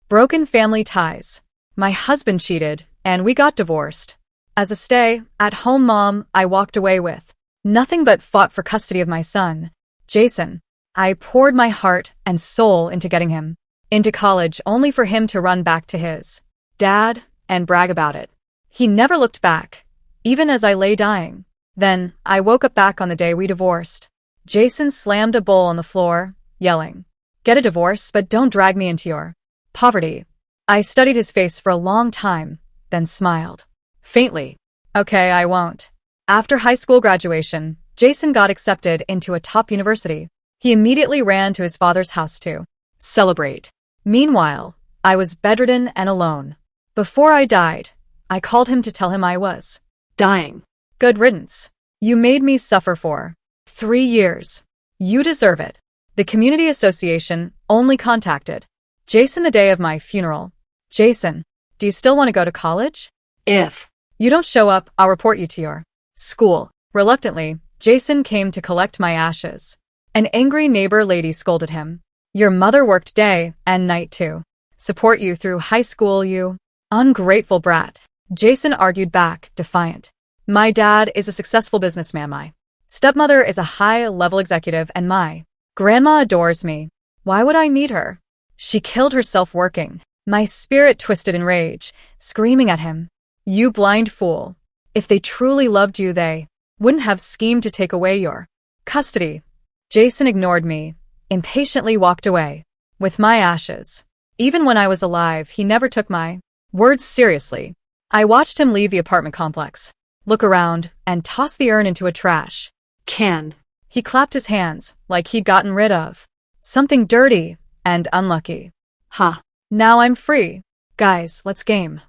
Broken family ties. My husband cheated, and we got divorced. As a stay-at-home mom, I walked away with nothing but fought for custody of my son, Jason. I poured my heart and soul into getting him into college only for him to run back to his dad and brag about it. He never looked back, even as I lay dying. Then, I woke up back on the day we divorced. Jason slammed a bowl on the floor, yelling, "Get a divorce, but don't drag me into your poverty." I studied his face for a long time, then smiled faintly. "Okay, I won't." After high school graduation, Jason got accepted into a top university. He immediately ran to his father's house to celebrate. Meanwhile, I was bedridden and alone. Before I died, I called him to tell him I was dying. "Good riddance. You made me suffer for 3 years. You deserve it." The community association only contacted Jason the day of my funeral. "Jason, do you still want to go to college? If you don't show up, I'll report you to your school." Reluctantly, Jason came to collect my ashes. An angry neighbor lady scolded him. "Your mother worked day and night to support you through high school, you ungrateful brat." Jason argued back, defiant. "My dad is a successful businessman. My stepmother is a high-level executive, and my grandma adores me. Why would I need her? She killed herself working." My spirit twisted in rage, screaming at him, "You blind fool. If they truly loved you, they wouldn't have schemed to take away your custody." Jason ignored me, impatiently walked away with my ashes. Even when I was alive, he never took my words seriously. I watched him leave the apartment complex, look around, and toss the urn into a trash can. He clapped his hands like he'd gotten rid of something dirty and unlucky. "Ha. Now I'm free. Guys, let's game."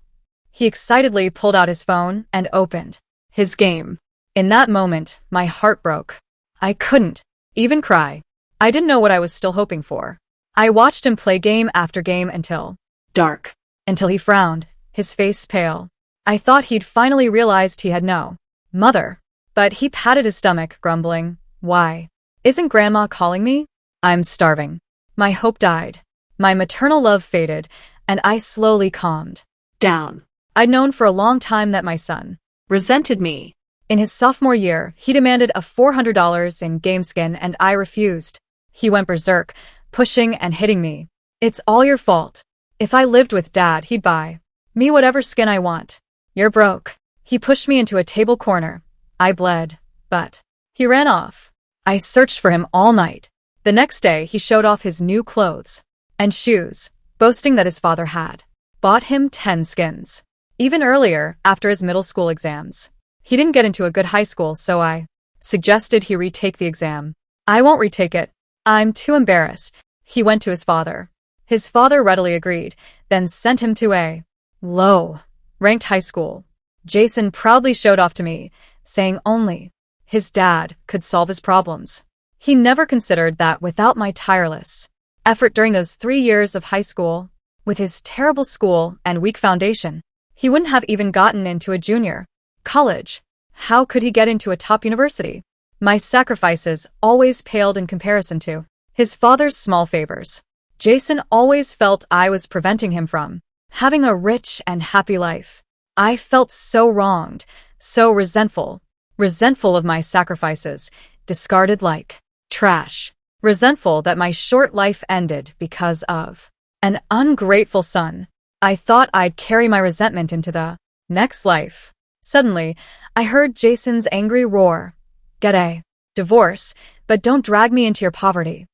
He excitedly pulled out his phone and opened his game. In that moment, my heart broke. I couldn't even cry. I didn't know what I was still hoping for. I watched him play game after game until dark. Until he frowned, his face pale. I thought he'd finally realized he had no mother. But he patted his stomach, grumbling, "Why isn't Grandma calling me? I'm starving." My hope died. My maternal love faded, and I slowly calmed down. I'd known for a long time that my son resented me. In his sophomore year, he demanded a $400 in game skin, and I refused. He went berserk, pushing and hitting me. "It's all your fault. If I lived with Dad, he'd buy me whatever skin I want. You're broke." He pushed me into a table corner. I bled, but he ran off. I searched for him all night. The next day, he showed off his new clothes and shoes, boasting that his father had bought him 10 skins. Even earlier, after his middle school exams, he didn't get into a good high school, so I suggested he retake the exam. "I won't retake it. I'm too embarrassed." He went to his father. His father readily agreed, then sent him to a low-ranked high school. Jason proudly showed off to me, saying only his dad could solve his problems. He never considered that without my tireless effort during those 3 years of high school, with his terrible school and weak foundation, he wouldn't have even gotten into a junior college. How could he get into a top university? My sacrifices always paled in comparison to his father's small favors. Jason always felt I was preventing him from having a rich and happy life. I felt so wronged, so resentful of my sacrifices, discarded like trash, resentful that my short life ended because of an ungrateful son. I thought I'd carry my resentment into the next life. Suddenly, I heard Jason's angry roar. "Get a divorce, but don't drag me into your poverty."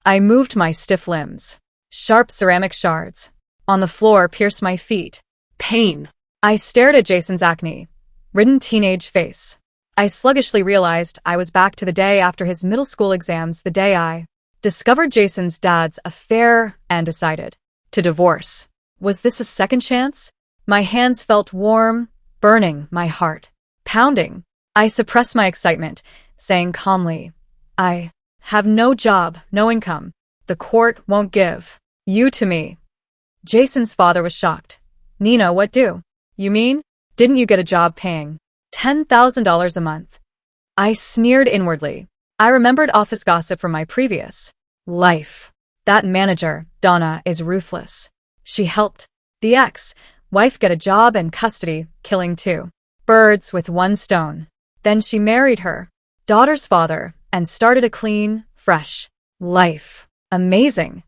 I moved my stiff limbs. Sharp ceramic shards on the floor pierced my feet. Pain. I stared at Jason's acne-ridden teenage face. I sluggishly realized I was back to the day after his middle school exams, the day I discovered Jason's dad's affair and decided to divorce. Was this a second chance? My hands felt warm, burning, my heart pounding. I suppressed my excitement, saying calmly, "I have no job, no income. The court won't give you to me." Jason's father was shocked. "Nina, what do you mean? Didn't you get a job paying $10,000 a month?" I sneered inwardly. I remembered office gossip from my previous life. That manager, Donna, is ruthless. She helped the ex-wife get a job and custody, killing two birds with one stone. Then she married her daughter's father and started a clean, fresh life. Amazing.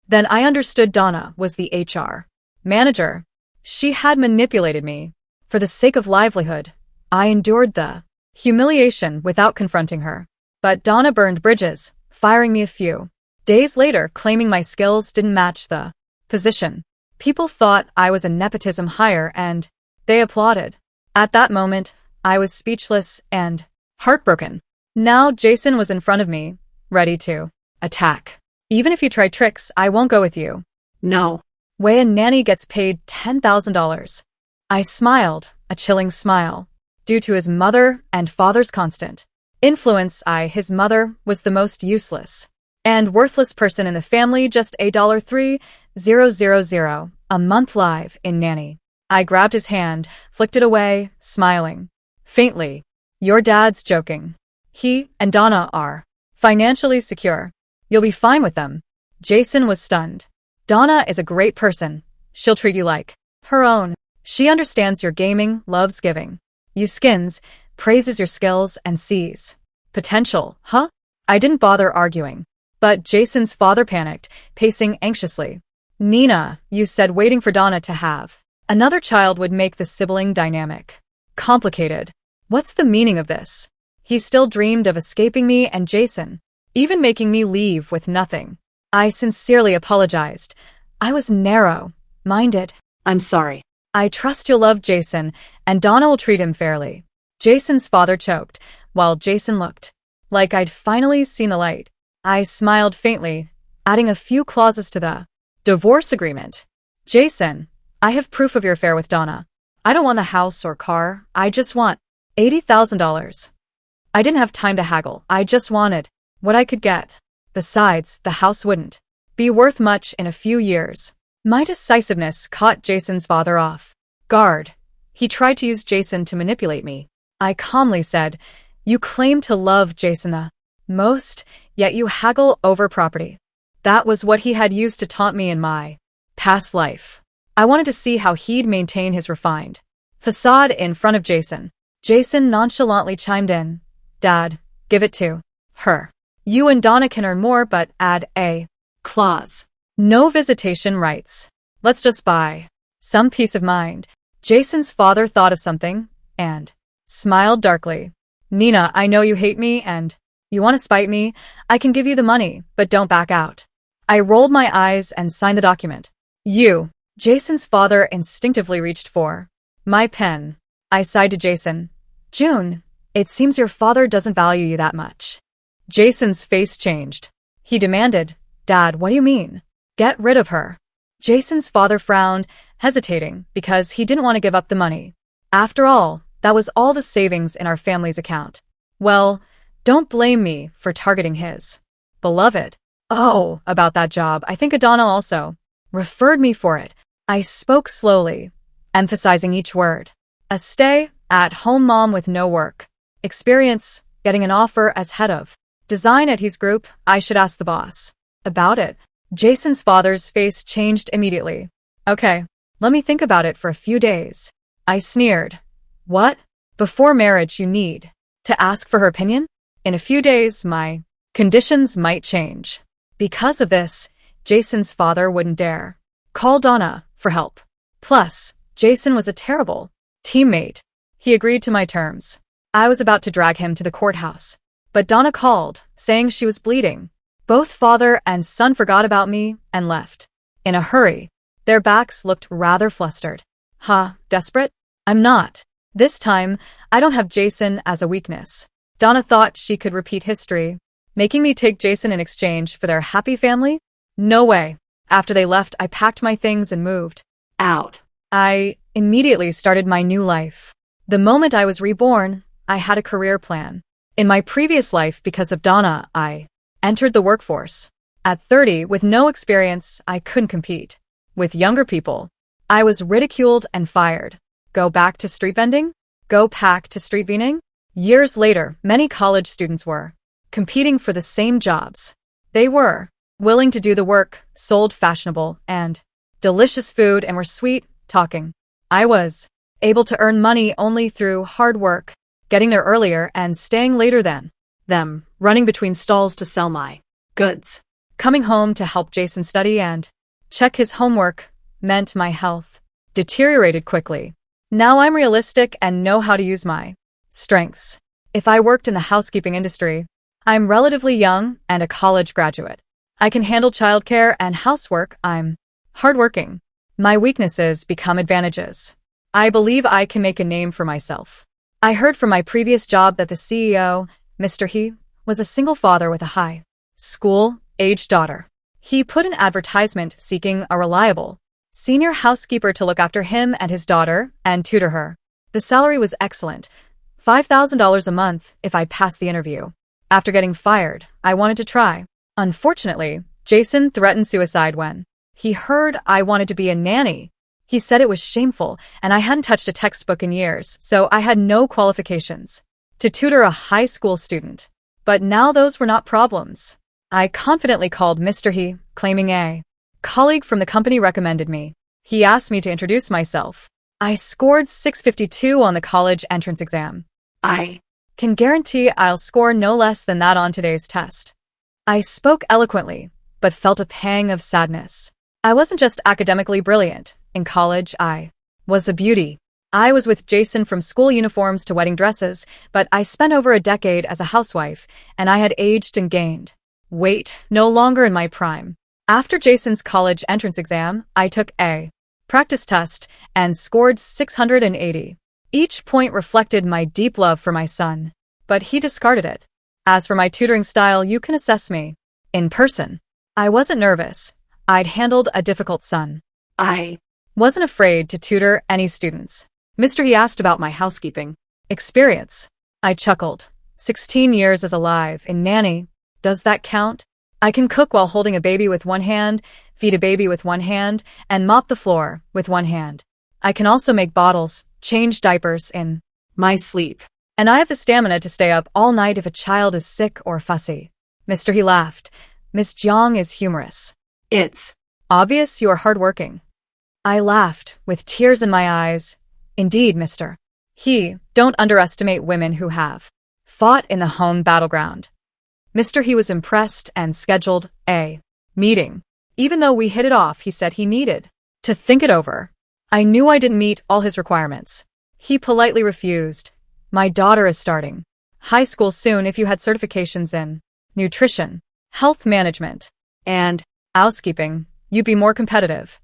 Then I understood Donna was the HR manager. She had manipulated me. For the sake of livelihood, I endured the humiliation without confronting her. But Donna burned bridges, firing me a few days later, claiming my skills didn't match the position. People thought I was a nepotism hire and they applauded. At that moment, I was speechless and heartbroken. Now Jason was in front of me, ready to attack. Even if you try tricks, I won't go with you. No. Way a nanny gets paid $10,000. I smiled, a chilling smile. Due to his mother and father's constant influence, his mother, was the most useless and worthless person in the family, just $3,000 a month live in nanny. I grabbed his hand, flicked it away, smiling faintly. Your dad's joking. He and Donna are financially secure. You'll be fine with them. Jason was stunned. Donna is a great person. She'll treat you like her own. She understands your gaming, loves giving you skins, praises your skills, and sees potential, huh? I didn't bother arguing. But Jason's father panicked, pacing anxiously. Nina, you said waiting for Donna to have another child would make the sibling dynamic complicated. What's the meaning of this? He still dreamed of escaping me and Jason, even making me leave with nothing. I sincerely apologized. I was narrow-minded. I'm sorry. I trust you'll love Jason, and Donna will treat him fairly. Jason's father choked, while Jason looked like I'd finally seen the light. I smiled faintly, adding a few clauses to the divorce agreement. Jason, I have proof of your affair with Donna. I don't want the house or car. I just want $80,000. I didn't have time to haggle. I just wanted what I could get. Besides, the house wouldn't be worth much in a few years. My decisiveness caught Jason's father off guard. He tried to use Jason to manipulate me. I calmly said, you claim to love Jason the most, yet you haggle over property. That was what he had used to taunt me in my past life. I wanted to see how he'd maintain his refined facade in front of Jason. Jason nonchalantly chimed in. Dad, give it to her. You and Donna can earn more, but add a clause. No visitation rights. Let's just buy some peace of mind. Jason's father thought of something and smiled darkly. Nina, I know you hate me and you want to spite me. I can give you the money, but don't back out. I rolled my eyes and signed the document. You. Jason's father instinctively reached for my pen. I sighed to Jason. June, it seems your father doesn't value you that much. Jason's face changed. He demanded, Dad, what do you mean? Get rid of her. Jason's father frowned, hesitating, because he didn't want to give up the money. After all, that was all the savings in our family's account. Well, don't blame me for targeting his beloved. Oh, about that job, I think Adana also referred me for it. I spoke slowly, emphasizing each word. A stay-at-home mom with no work experience, getting an offer as head of design at his group. I should ask the boss about it. Jason's father's face changed immediately. Okay, let me think about it for a few days. I sneered. What? Before marriage you need to ask for her opinion? In a few days, my conditions might change. Because of this, Jason's father wouldn't dare call Donna for help. Plus, Jason was a terrible teammate. He agreed to my terms. I was about to drag him to the courthouse, but Donna called, saying she was bleeding. Both father and son forgot about me and left in a hurry. Their backs looked rather flustered. Desperate? I'm not. This time, I don't have Jason as a weakness. Donna thought she could repeat history, making me take Jason in exchange for their happy family? No way. After they left, I packed my things and moved out. I immediately started my new life. The moment I was reborn, I had a career plan. In my previous life, because of Donna, I entered the workforce. At 30, with no experience, I couldn't compete with younger people. I was ridiculed and fired. Go back to street vending? Go back to street vending? Years later, many college students were competing for the same jobs. They were willing to do the work, sold fashionable and delicious food, and were sweet talking. I was able to earn money only through hard work, getting there earlier and staying later than them, running between stalls to sell my goods. Coming home to help Jason study and check his homework meant my health deteriorated quickly. Now I'm realistic and know how to use my strengths. If I worked in the housekeeping industry, I'm relatively young and a college graduate. I can handle childcare and housework. I'm hardworking. My weaknesses become advantages. I believe I can make a name for myself. I heard from my previous job that the CEO, Mr. He, was a single father with a high school-aged daughter. He put an advertisement seeking a reliable senior housekeeper to look after him and his daughter and tutor her. The salary was excellent, $5,000 a month if I passed the interview. After getting fired, I wanted to try. Unfortunately, Jason threatened suicide when he heard I wanted to be a nanny. He said it was shameful and I hadn't touched a textbook in years, so I had no qualifications to tutor a high school student. But now those were not problems. I confidently called Mr. He, claiming a colleague from the company recommended me. He asked me to introduce myself. I scored 652 on the college entrance exam. I can guarantee I'll score no less than that on today's test. I spoke eloquently, but felt a pang of sadness. I wasn't just academically brilliant. In college, I was a beauty. I was with Jason from school uniforms to wedding dresses, but I spent over a decade as a housewife, and I had aged and gained weight, no longer in my prime. After Jason's college entrance exam, I took a practice test and scored 680. Each point reflected my deep love for my son, but he discarded it. As for my tutoring style, you can assess me in person. I wasn't nervous. I'd handled a difficult son. I wasn't afraid to tutor any students. Mr. He asked about my housekeeping experience. I chuckled. 16 years as a live-in nanny. Does that count? I can cook while holding a baby with one hand, feed a baby with one hand, and mop the floor with one hand. I can also make bottles, change diapers in my sleep. And I have the stamina to stay up all night if a child is sick or fussy. Mr. He laughed. Miss Jiang is humorous. It's obvious you are hardworking. I laughed, with tears in my eyes. Indeed, Mr. He, don't underestimate women who have fought in the home battleground. Mr. He was impressed and scheduled a meeting. Even though we hit it off, he said he needed to think it over. I knew I didn't meet all his requirements. He politely refused. My daughter is starting high school soon. If you had certifications in nutrition, health management, and housekeeping, you'd be more competitive.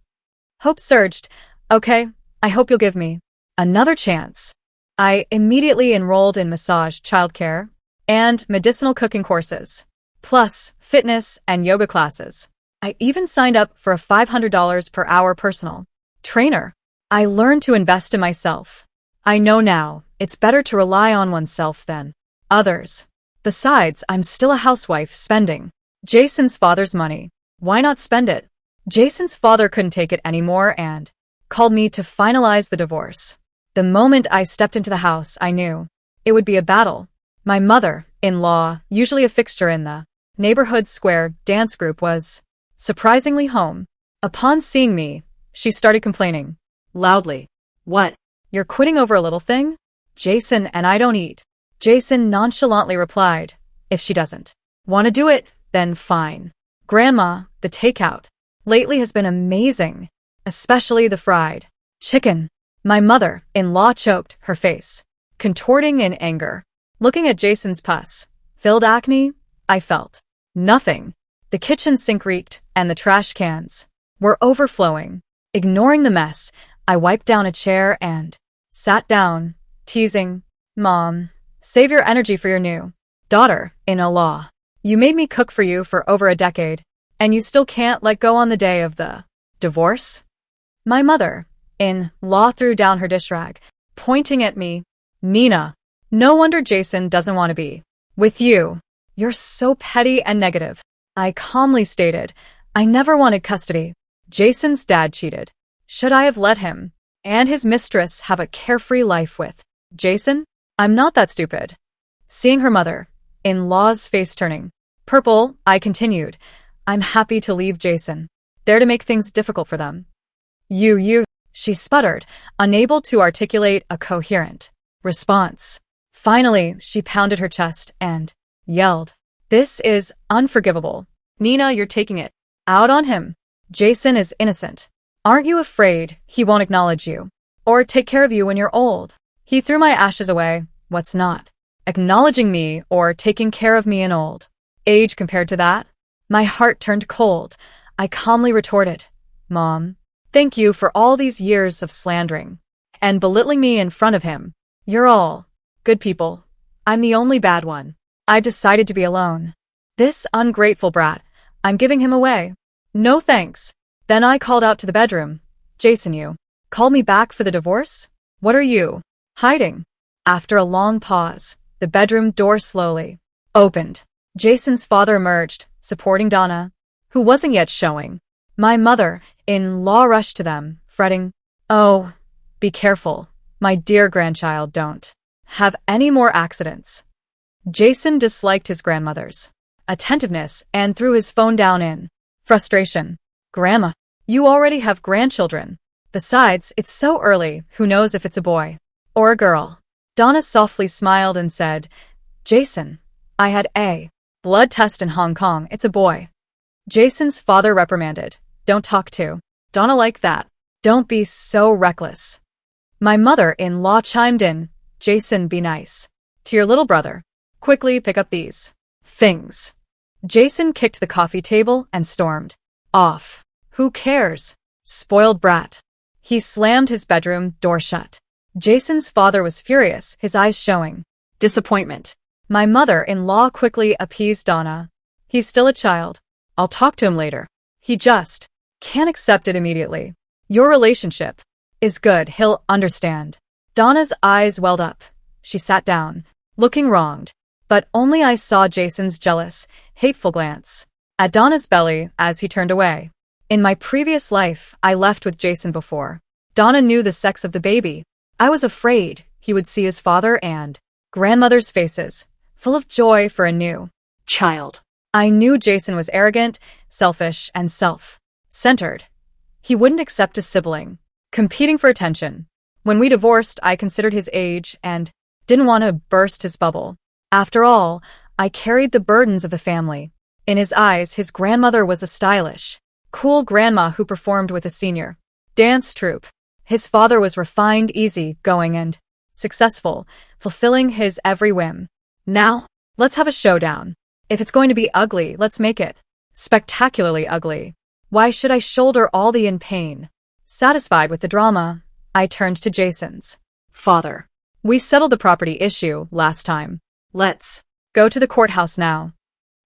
Hope surged. Okay, I hope you'll give me another chance. I immediately enrolled in massage, childcare, and medicinal cooking courses, plus fitness and yoga classes. I even signed up for a $500 per hour personal trainer. I learned to invest in myself. I know now it's better to rely on oneself than others. Besides, I'm still a housewife spending Jason's father's money. Why not spend it? Jason's father couldn't take it anymore and called me to finalize the divorce. The moment I stepped into the house, I knew it would be a battle. My mother-in-law, usually a fixture in the neighborhood square dance group, was surprisingly home. Upon seeing me, she started complaining loudly. What? You're quitting over a little thing? Jason and I don't eat. Jason nonchalantly replied, if she doesn't want to do it, then fine. Grandma, the takeout lately has been amazing, especially the fried chicken. My mother-in-law choked, her face contorting in anger. Looking at Jason's pus-filled acne, I felt nothing. The kitchen sink reeked, and the trash cans were overflowing. Ignoring the mess, I wiped down a chair and sat down, teasing, Mom, save your energy for your new daughter-in-law. You made me cook for you for over a decade, and you still can't let go on the day of the divorce? My mother-in-law threw down her dish rag, pointing at me. Nina, no wonder Jason doesn't want to be with you. You're so petty and negative. I calmly stated, I never wanted custody. Jason's dad cheated. Should I have let him and his mistress have a carefree life with Jason? I'm not that stupid. Seeing her mother-in-law's face turning purple, I continued, I'm happy to leave Jason there to make things difficult for them. You, she sputtered, unable to articulate a coherent response. Finally, she pounded her chest and yelled, "This is unforgivable. Nina, you're taking it out on him. Jason is innocent. Aren't you afraid he won't acknowledge you or take care of you when you're old? He threw my ashes away. What's not acknowledging me or taking care of me in old age compared to that?" My heart turned cold. I calmly retorted, "Mom, thank you for all these years of slandering and belittling me in front of him. You're all good people. I'm the only bad one. I decided to be alone. This ungrateful brat, I'm giving him away. No thanks." Then I called out to the bedroom, "Jason, you called me back for the divorce? What are you hiding?" After a long pause, the bedroom door slowly opened. Jason's father emerged, supporting Donna, who wasn't yet showing. My mother-in-law rushed to them, fretting, "Oh, be careful, my dear grandchild, don't have any more accidents." Jason disliked his grandmother's attentiveness and threw his phone down in frustration. "Grandma, you already have grandchildren. Besides, it's so early, who knows if it's a boy or a girl." Donna softly smiled and said, "Jason, I had a blood test in Hong Kong. It's a boy." Jason's father reprimanded, "Don't talk to Donna like that. Don't be so reckless." My mother-in-law chimed in, "Jason, be nice to your little brother. Quickly pick up these things." Jason kicked the coffee table and stormed off. "Who cares? Spoiled brat." He slammed his bedroom door shut. Jason's father was furious, his eyes showing disappointment. My mother-in-law quickly appeased Donna. "He's still a child. I'll talk to him later. He just can't accept it immediately. Your relationship is good, he'll understand." Donna's eyes welled up. She sat down, looking wronged, but only I saw Jason's jealous, hateful glance at Donna's belly as he turned away. In my previous life, I left with Jason before Donna knew the sex of the baby. I was afraid he would see his father and grandmother's faces, full of joy for a new child. I knew Jason was arrogant, selfish, and self-centered. He wouldn't accept a sibling competing for attention. When we divorced, I considered his age and didn't want to burst his bubble. After all, I carried the burdens of the family. In his eyes, his grandmother was a stylish, cool grandma who performed with a senior dance troupe. His father was refined, easy-going, and successful, fulfilling his every whim. Now, let's have a showdown. If it's going to be ugly, let's make it spectacularly ugly. Why should I shoulder all the pain? Satisfied with the drama, I turned to Jason's father. "We settled the property issue last time. Let's go to the courthouse now."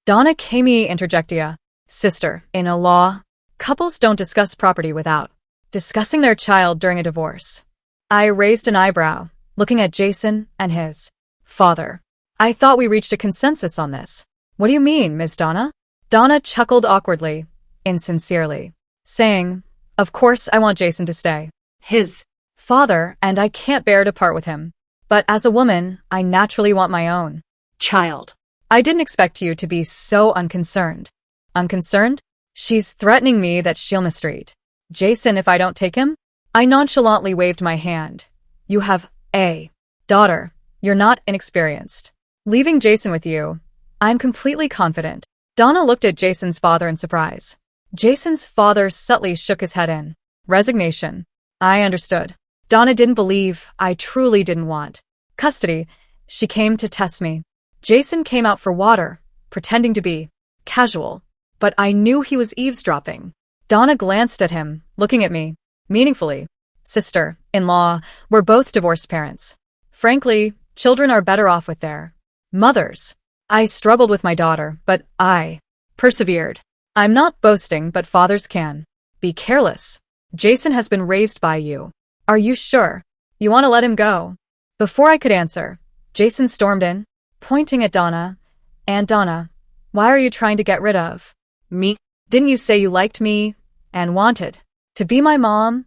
Donna Kami interjectia, "Sister-in-law, couples don't discuss property without discussing their child during a divorce." I raised an eyebrow, looking at Jason and his father. "I thought we reached a consensus on this." "What do you mean, Miss Donna?" Donna chuckled awkwardly, insincerely, saying, "Of course I want Jason to stay his father, and I can't bear to part with him. But as a woman, I naturally want my own child. I didn't expect you to be so unconcerned." "Unconcerned? She's threatening me that she'll mistreat Jason if I don't take him?" I nonchalantly waved my hand. "You have a daughter. You're not inexperienced. Leaving Jason with you, I'm completely confident." Donna looked at Jason's father in surprise. Jason's father subtly shook his head in resignation. I understood. Donna didn't believe I truly didn't want custody. She came to test me. Jason came out for water, pretending to be casual, but I knew he was eavesdropping. Donna glanced at him, looking at me meaningfully. "Sister-in-law, we're both divorced parents. Frankly, children are better off with their mothers. I struggled with my daughter, but I persevered. I'm not boasting, but fathers can be careless. Jason has been raised by you. Are you sure you want to let him go?" Before I could answer, Jason stormed in, pointing at Donna. "Aunt Donna, why are you trying to get rid of me? Didn't you say you liked me and wanted to be my mom?"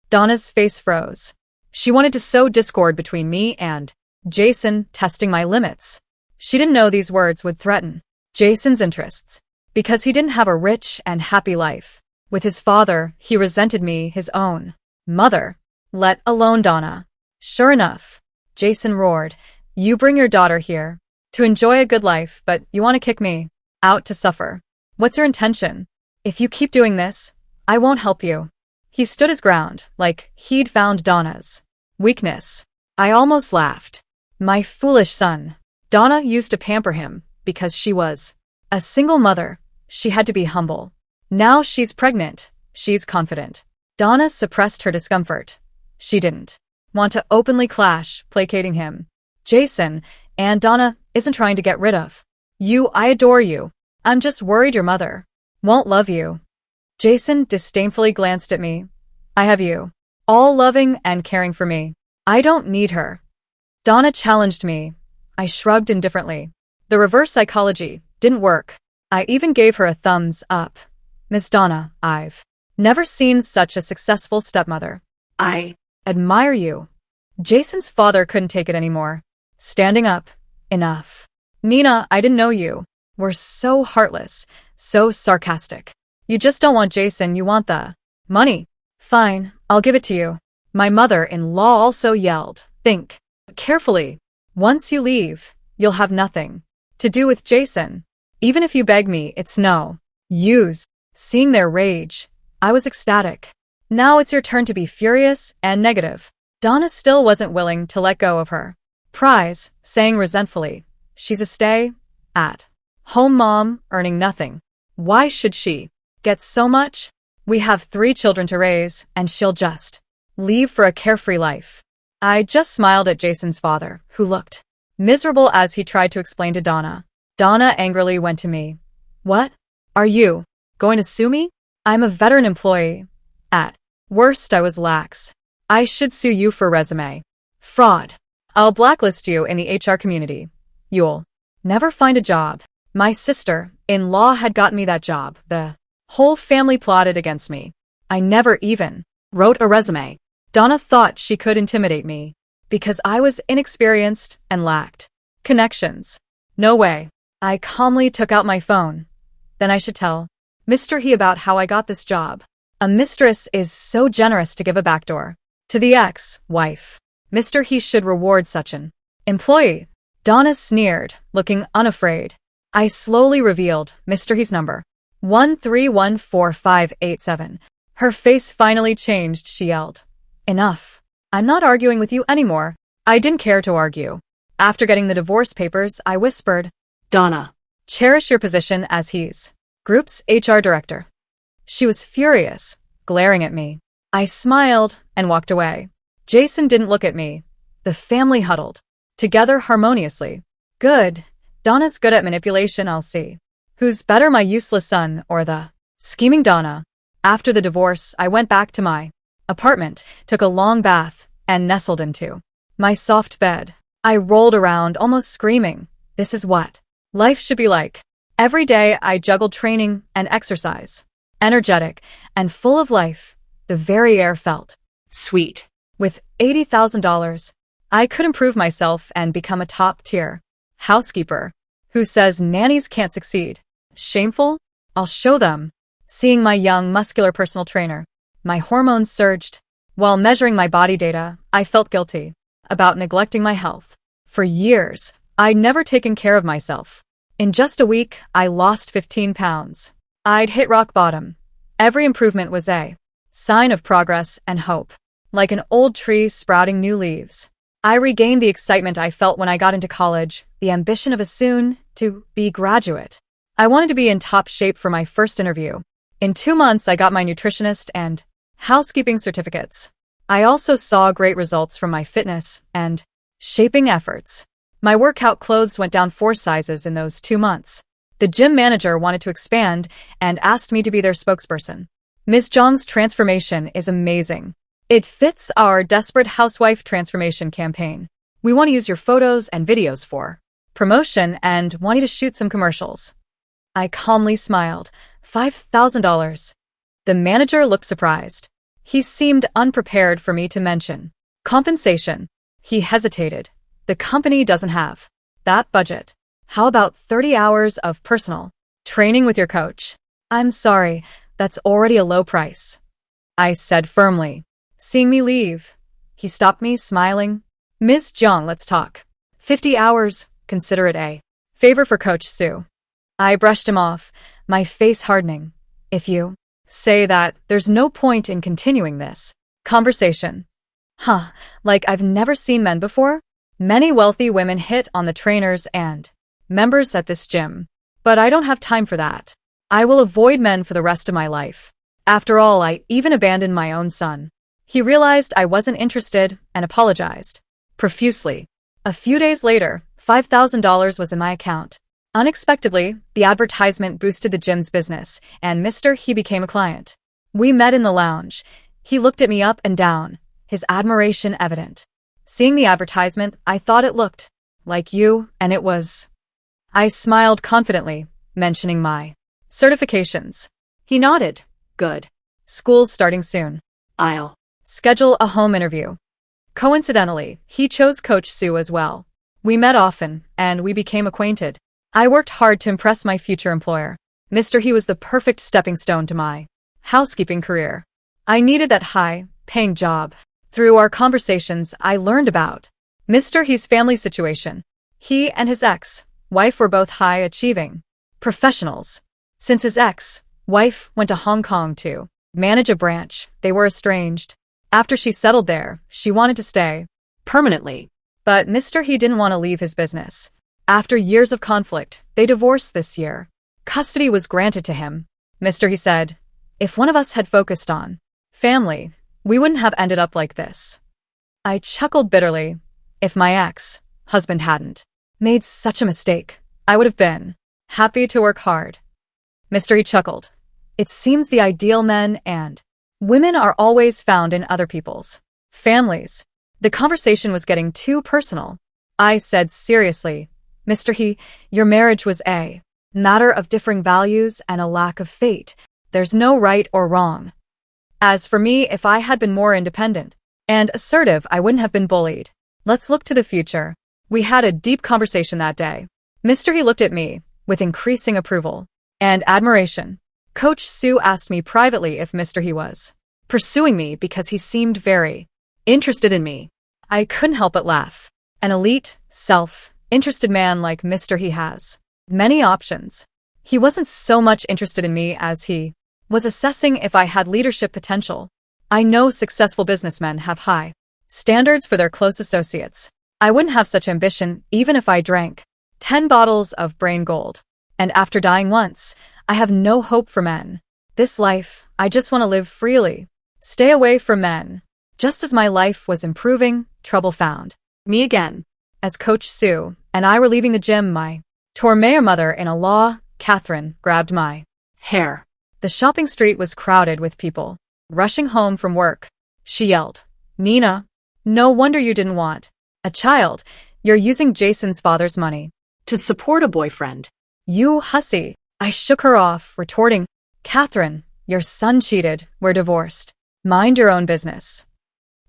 Donna's face froze. She wanted to sow discord between me and Jason, testing my limits. She didn't know these words would threaten Jason's interests, because he didn't have a rich and happy life. With his father, he resented me, his own mother, let alone Donna. Sure enough, Jason roared, you bring your daughter here to enjoy a good life, but you want to kick me out to suffer. What's your intention? If you keep doing this, I won't help you. He stood his ground, like he'd found Donna's weakness. I almost laughed. My foolish son. Donna used to pamper him because she was a single mother. She had to be humble. Now she's pregnant. She's confident. Donna suppressed her discomfort. She didn't want to openly clash, placating him. Jason, and Donna isn't trying to get rid of you. I adore you. I'm just worried your mother won't love you. Jason disdainfully glanced at me. I have you, all loving and caring for me. I don't need her. Donna challenged me. I shrugged indifferently. The reverse psychology didn't work. I even gave her a thumbs up. Miss Donna, I've never seen such a successful stepmother. I admire you. Jason's father couldn't take it anymore. Standing up. Enough. Nina, I didn't know you were so heartless, so sarcastic. You just don't want Jason, you want the money. Fine, I'll give it to you. My mother-in-law also yelled. Think carefully. Once you leave, you'll have nothing to do with Jason. Even if you beg me, it's no use. Seeing their rage, I was ecstatic. Now it's your turn to be furious and negative. Donna still wasn't willing to let go of her prize, saying resentfully, she's a stay-at-home mom, earning nothing. Why should she get so much? We have 3 children to raise, and she'll just leave for a carefree life. I just smiled at Jason's father, who looked miserable as he tried to explain to Donna. Donna angrily went to me. What? Are you going to sue me? I'm a veteran employee. At worst, I was lax. I should sue you for resume fraud. I'll blacklist you in the HR community. You'll never find a job. My sister-in-law had gotten me that job. The whole family plotted against me. I never even wrote a resume. Donna thought she could intimidate me because I was inexperienced and lacked connections. No way. I calmly took out my phone. Then I should tell Mr. He about how I got this job. A mistress is so generous to give a backdoor to the ex-wife. Mr. He should reward such an employee. Donna sneered, looking unafraid. I slowly revealed Mr. He's number. 1314587. Her face finally changed. She yelled. Enough. I'm not arguing with you anymore. I didn't care to argue. After getting the divorce papers, I whispered, Donna, cherish your position as he's group's HR director. She was furious, glaring at me. I smiled and walked away. Jason didn't look at me. The family huddled together harmoniously. Good. Donna's good at manipulation. I'll see who's better, my useless son or the scheming Donna. After the divorce, I went back to my apartment, took a long bath, and nestled into my soft bed. I rolled around, almost screaming. This is what life should be like. Every day I juggled training and exercise. Energetic and full of life, the very air felt sweet. With $80,000, I could improve myself and become a top-tier housekeeper. Who says nannies can't succeed? Shameful? I'll show them. Seeing my young, muscular personal trainer, my hormones surged. While measuring my body data, I felt guilty about neglecting my health. For years, I'd never taken care of myself. In just a week, I lost 15 pounds. I'd hit rock bottom. Every improvement was a sign of progress and hope. Like an old tree sprouting new leaves. I regained the excitement I felt when I got into college, the ambition of a soon-to-be graduate. I wanted to be in top shape for my first interview. In 2 months, I got my nutritionist and housekeeping certificates. I also saw great results from my fitness and shaping efforts. My workout clothes went down 4 sizes in those 2 months. The gym manager wanted to expand and asked me to be their spokesperson. Ms. Zhang's transformation is amazing. It fits our Desperate Housewife transformation campaign. We want to use your photos and videos for promotion and want you to shoot some commercials. I calmly smiled. $5,000. The manager looked surprised. He seemed unprepared for me to mention compensation. He hesitated. The company doesn't have that budget. How about 30 hours of personal training with your coach? I'm sorry, That's already a low price, I said firmly. Seeing me leave, he stopped me, smiling. Ms. Jiang, let's talk. 50 hours, consider it a favor for Coach Su. I brushed him off, my face hardening. If you say that, there's no point in continuing this conversation. Huh, like I've never seen men before? Many wealthy women hit on the trainers and members at this gym. But I don't have time for that. I will avoid men for the rest of my life. After all, I even abandoned my own son. He realized I wasn't interested and apologized profusely. A few days later, $5,000 was in my account. Unexpectedly, the advertisement boosted the gym's business, and Mr. He became a client. We met in the lounge. He looked at me up and down, his admiration evident. Seeing the advertisement, I thought it looked like you, and it was. I smiled confidently, mentioning my certifications. He nodded. Good. School's starting soon. I'll schedule a home interview. Coincidentally, he chose Coach Su as well. We met often, and we became acquainted. I worked hard to impress my future employer. Mr. He was the perfect stepping stone to my housekeeping career. I needed that high-paying job. Through our conversations, I learned about Mr. He's family situation. He and his ex-wife were both high-achieving professionals. Since his ex-wife went to Hong Kong to manage a branch, they were estranged. After she settled there, she wanted to stay permanently. But Mr. He didn't want to leave his business. After years of conflict, they divorced this year. Custody was granted to him. Mr. He said, if one of us had focused on family, we wouldn't have ended up like this. I chuckled bitterly. If my ex-husband hadn't made such a mistake, I would have been happy to work hard. Mr. He chuckled. It seems the ideal men and women are always found in other people's families. The conversation was getting too personal. I said seriously, Mr. He, your marriage was a matter of differing values and a lack of fate. There's no right or wrong. As for me, if I had been more independent and assertive, I wouldn't have been bullied. Let's look to the future. We had a deep conversation that day. Mr. He looked at me with increasing approval and admiration. Coach Su asked me privately if Mr. He was pursuing me because he seemed very interested in me. I couldn't help but laugh. An elite, self-interested man like Mr. He has many options. He wasn't so much interested in me as he was assessing if I had leadership potential. I know successful businessmen have high standards for their close associates. I wouldn't have such ambition even if I drank 10 bottles of brain gold. And after dying once, I have no hope for men. This life, I just want to live freely. Stay away from men. Just as my life was improving, trouble found me again. As Coach Su and I were leaving the gym, my tormentor mother-in-law, Catherine, grabbed my hair. The shopping street was crowded with people rushing home from work. She yelled, Nina, no wonder you didn't want a child. You're using Jason's father's money to support a boyfriend. You hussy. I shook her off, retorting, Catherine, your son cheated. We're divorced. Mind your own business.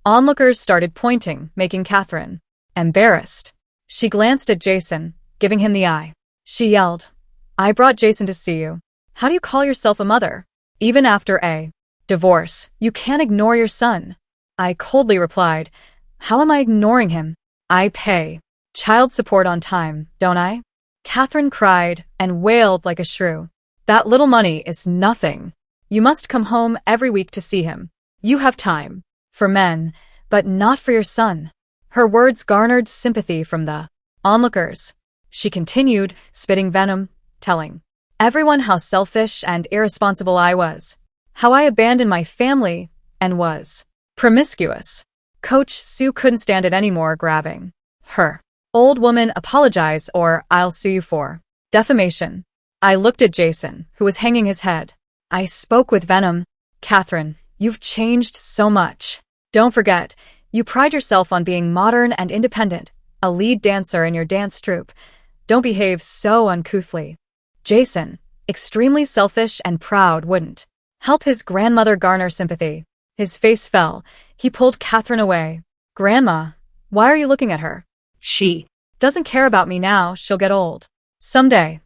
Onlookers started pointing, making Catherine embarrassed. She glanced at Jason, giving him the eye. She yelled, I brought Jason to see you. How do you call yourself a mother? Even after a divorce, you can't ignore your son. I coldly replied, how am I ignoring him? I pay child support on time, don't I? Catherine cried and wailed like a shrew. That little money is nothing. You must come home every week to see him. You have time for men, but not for your son. Her words garnered sympathy from the onlookers. She continued, spitting venom, telling everyone how selfish and irresponsible I was, how I abandoned my family and was promiscuous. Coach Su couldn't stand it anymore, grabbing her. Old woman, apologize or I'll sue you for defamation. I looked at Jason, who was hanging his head. I spoke with venom. Catherine, you've changed so much. Don't forget, you pride yourself on being modern and independent, a lead dancer in your dance troupe. Don't behave so uncouthly. Jason, extremely selfish and proud, wouldn't help his grandmother garner sympathy. His face fell. He pulled Catherine away. Grandma, why are you looking at her? She doesn't care about me now. She'll get old someday.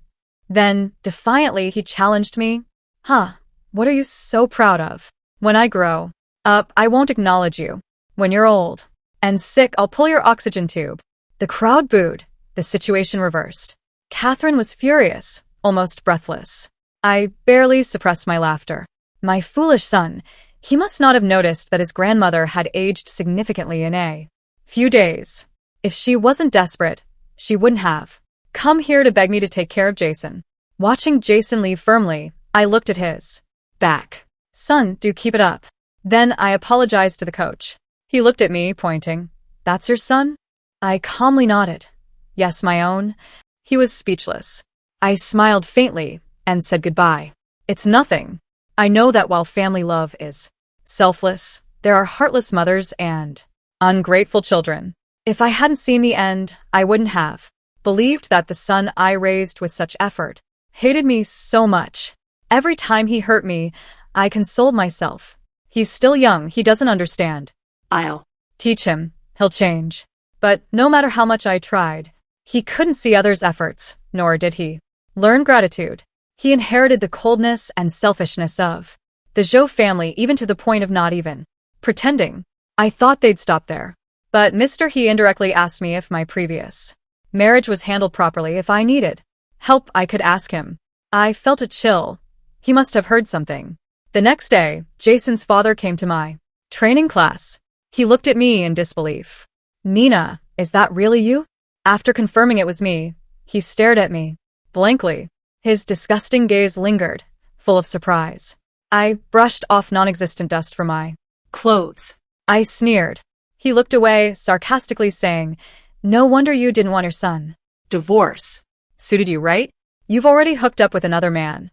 Then, defiantly, he challenged me. Huh, What are you so proud of? When I grow up, I won't acknowledge you. When you're old and sick, I'll pull your oxygen tube. The crowd booed. The situation reversed. Catherine was furious, almost breathless. I barely suppressed my laughter. My foolish son. He must not have noticed that his grandmother had aged significantly in a few days. If she wasn't desperate, she wouldn't have come here to beg me to take care of Jason. Watching Jason leave firmly, I looked at his back. Son, do keep it up. Then I apologized to the coach. He looked at me, pointing. That's your son? I calmly nodded. Yes, my own. He was speechless. I smiled faintly and said goodbye. It's nothing. I know that while family love is selfless, there are heartless mothers and ungrateful children. If I hadn't seen the end, I wouldn't have believed that the son I raised with such effort hated me so much. Every time he hurt me, I consoled myself. He's still young, he doesn't understand. I'll teach him, he'll change. But no matter how much I tried, he couldn't see others' efforts, nor did he learn gratitude. He inherited the coldness and selfishness of the Zhou family, even to the point of not even pretending. I thought they'd stop there. But Mr. He indirectly asked me if my previous marriage was handled properly, if I needed help I could ask him. I felt a chill. He must have heard something. The next day, Jason's father came to my training class. He looked at me in disbelief. Nina, is that really you? After confirming it was me, he stared at me blankly. His disgusting gaze lingered, full of surprise. I brushed off non-existent dust from my clothes. I sneered. He looked away, sarcastically saying, No wonder you didn't want your son. Divorce suited you, right? You've already hooked up with another man.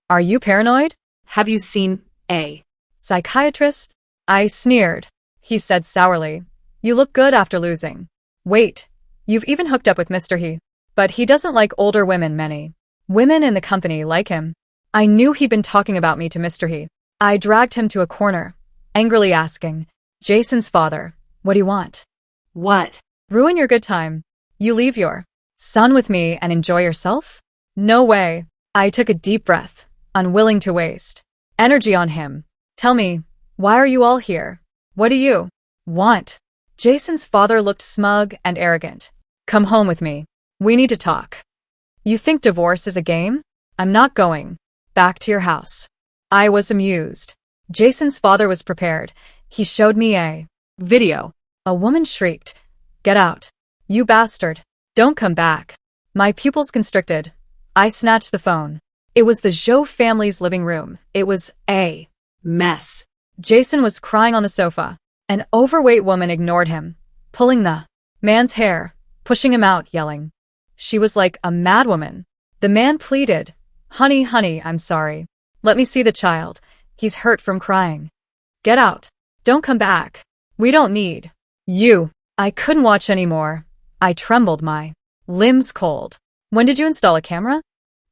Are you paranoid? Have you seen a psychiatrist? I sneered. He said sourly, You look good after losing. Wait, you've even hooked up with Mr. He. But he doesn't like older women. Many women in the company like him. I knew he'd been talking about me to Mr. He. I dragged him to a corner, angrily asking, Jason's father, what do you want? What? Ruin your good time. You leave your son with me and enjoy yourself? No way. I took a deep breath, unwilling to waste energy on him. Tell me, why are you all here? What do you want? Jason's father looked smug and arrogant. Come home with me. We need to talk. You think divorce is a game? I'm not going back to your house. I was amused. Jason's father was prepared. He showed me a video. A woman shrieked, Get out. You bastard. Don't come back. My pupils constricted. I snatched the phone. It was the Zhou family's living room. It was a mess. Jason was crying on the sofa. An overweight woman ignored him, pulling the man's hair, pushing him out, yelling. She was like a madwoman. The man pleaded, Honey, I'm sorry. Let me see the child. He's hurt from crying. Get out. Don't come back. We don't need you. I couldn't watch anymore. I trembled, my limbs cold. When did you install a camera?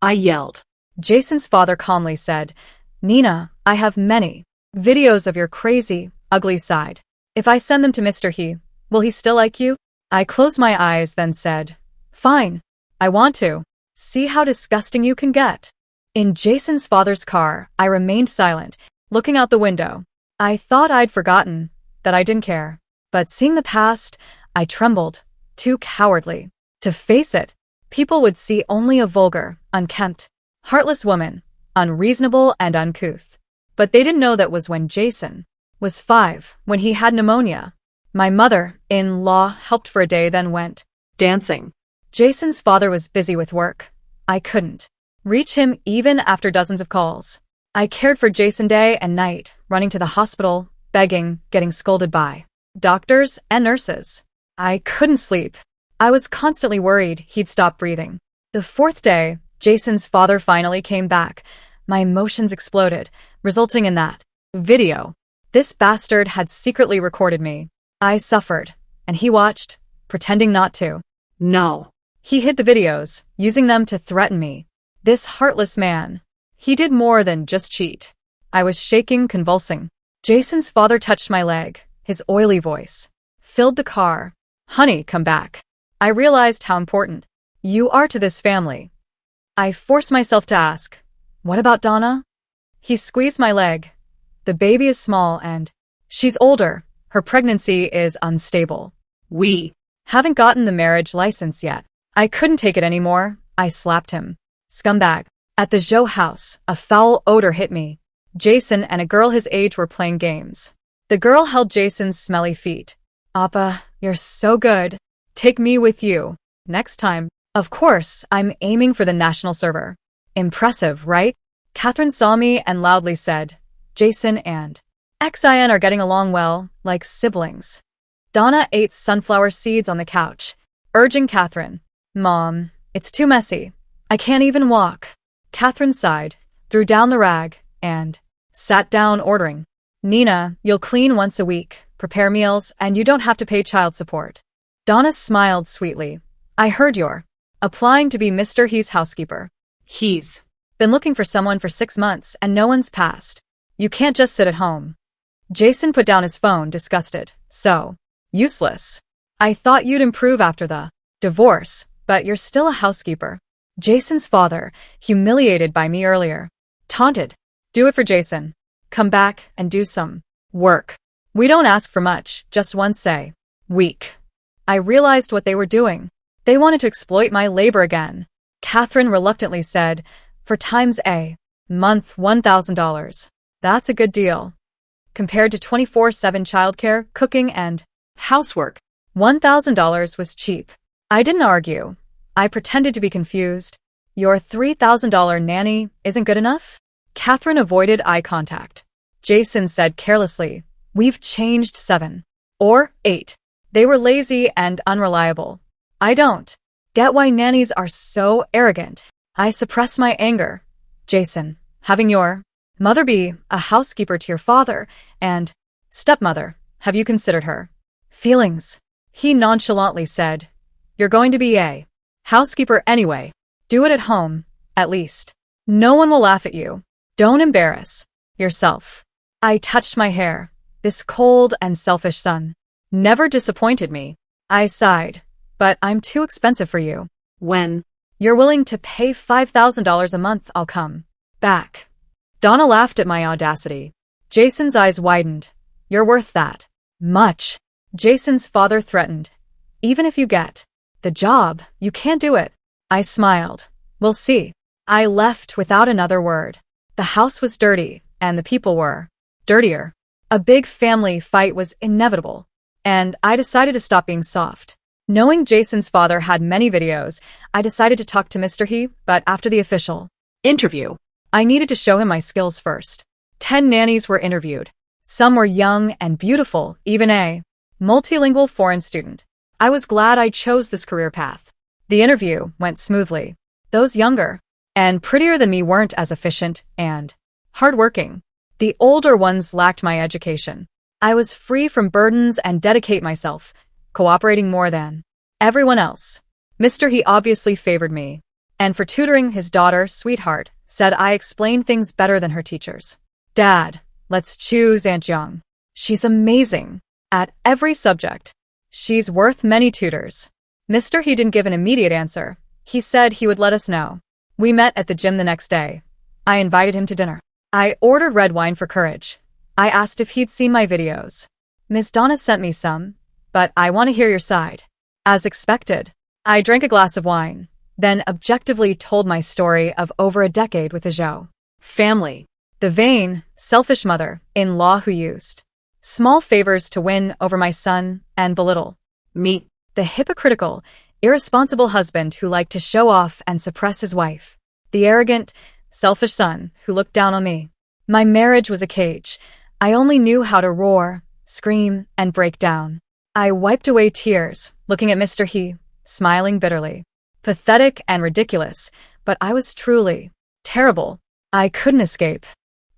I yelled. Jason's father calmly said, Nina, I have many videos of your crazy, ugly side. If I send them to Mr. He, will he still like you? I closed my eyes, then said, Fine. I want to see how disgusting you can get. In Jason's father's car, I remained silent, looking out the window. I thought I'd forgotten that I didn't care. But seeing the past, I trembled, too cowardly to face it. People would see only a vulgar, unkempt, heartless woman, unreasonable and uncouth. But they didn't know that was when Jason was 5, when he had pneumonia. My mother-in-law helped for a day, then went dancing. Jason's father was busy with work. I couldn't reach him even after dozens of calls. I cared for Jason day and night, running to the hospital, begging, getting scolded by doctors and nurses. I couldn't sleep. I was constantly worried he'd stop breathing. The 4th day, Jason's father finally came back. My emotions exploded, resulting in that video. This bastard had secretly recorded me. I suffered, and he watched, pretending not to. No. He hid the videos, using them to threaten me. This heartless man. He did more than just cheat. I was shaking, convulsing. Jason's father touched my leg. His oily voice filled the car. Honey, come back. I realized how important you are to this family. I forced myself to ask, What about Donna? He squeezed my leg. The baby is small and she's older. Her pregnancy is unstable. We haven't gotten the marriage license yet. I couldn't take it anymore. I slapped him. Scumbag. At the Zhou house, a foul odor hit me. Jason and a girl his age were playing games. The girl held Jason's smelly feet. Appa, you're so good. Take me with you. Next time. Of course, I'm aiming for the national server. Impressive, right? Catherine saw me and loudly said, Jason and Xin are getting along well, like siblings. Donna ate sunflower seeds on the couch, urging Catherine, Mom, it's too messy. I can't even walk. Catherine sighed, threw down the rag, and sat down ordering. Nina, you'll clean once a week, prepare meals, and you don't have to pay child support. Donna smiled sweetly. I heard you're applying to be Mr. He's housekeeper. He's been looking for someone for 6 months and no one's passed. You can't just sit at home. Jason put down his phone, disgusted. So useless. I thought you'd improve after the divorce, but you're still a housekeeper. Jason's father, humiliated by me earlier, taunted. Do it for Jason. Come back and do some work. We don't ask for much, just one say. Week. I realized what they were doing. They wanted to exploit my labor again. Catherine reluctantly said, for times a month $1,000. That's a good deal. Compared to 24/7 childcare, cooking, and housework, $1,000 was cheap. I didn't argue. I pretended to be confused. Your $3,000 nanny isn't good enough? Catherine avoided eye contact. Jason said carelessly, we've changed 7 or 8. They were lazy and unreliable. I don't get why nannies are so arrogant. I suppressed my anger. Jason, having your mother be a housekeeper to your father and stepmother, have you considered her feelings? He nonchalantly said, you're going to be a housekeeper anyway. Do it at home, at least. No one will laugh at you. Don't embarrass yourself. I touched my hair. This cold and selfish son never disappointed me. I sighed, but I'm too expensive for you. When you're willing to pay $5,000 a month, I'll come back. Donna laughed at my audacity. Jason's eyes widened. You're worth that much. Jason's father threatened. Even if you get the job, you can't do it. I smiled. We'll see. I left without another word. The house was dirty, and the people were dirtier. A big family fight was inevitable, and I decided to stop being soft. Knowing Jason's father had many videos, I decided to talk to Mr. He, but after the official interview, I needed to show him my skills first. 10 nannies were interviewed. Some were young and beautiful, even a multilingual foreign student. I was glad I chose this career path. The interview went smoothly. Those younger and prettier than me weren't as efficient and hardworking. The older ones lacked my education. I was free from burdens and dedicate myself, cooperating more than everyone else. Mr. He obviously favored me, and for tutoring his daughter, Sweetheart, said I explained things better than her teachers. Dad, let's choose Aunt Young. She's amazing at every subject. She's worth many tutors. Mr. He didn't give an immediate answer. He said he would let us know. We met at the gym the next day. I invited him to dinner. I ordered red wine for Courage. I asked if he'd seen my videos. Miss Donna sent me some, but I want to hear your side. As expected, I drank a glass of wine, then objectively told my story of over a decade with the Zhou family. The vain, selfish mother-in-law who used small favors to win over my son and belittle me. The hypocritical, irresponsible husband who liked to show off and suppress his wife. The arrogant, selfish son who looked down on me. My marriage was a cage. I only knew how to roar, scream, and break down. I wiped away tears, looking at Mr. He, smiling bitterly. Pathetic and ridiculous, but I was truly terrible. I couldn't escape.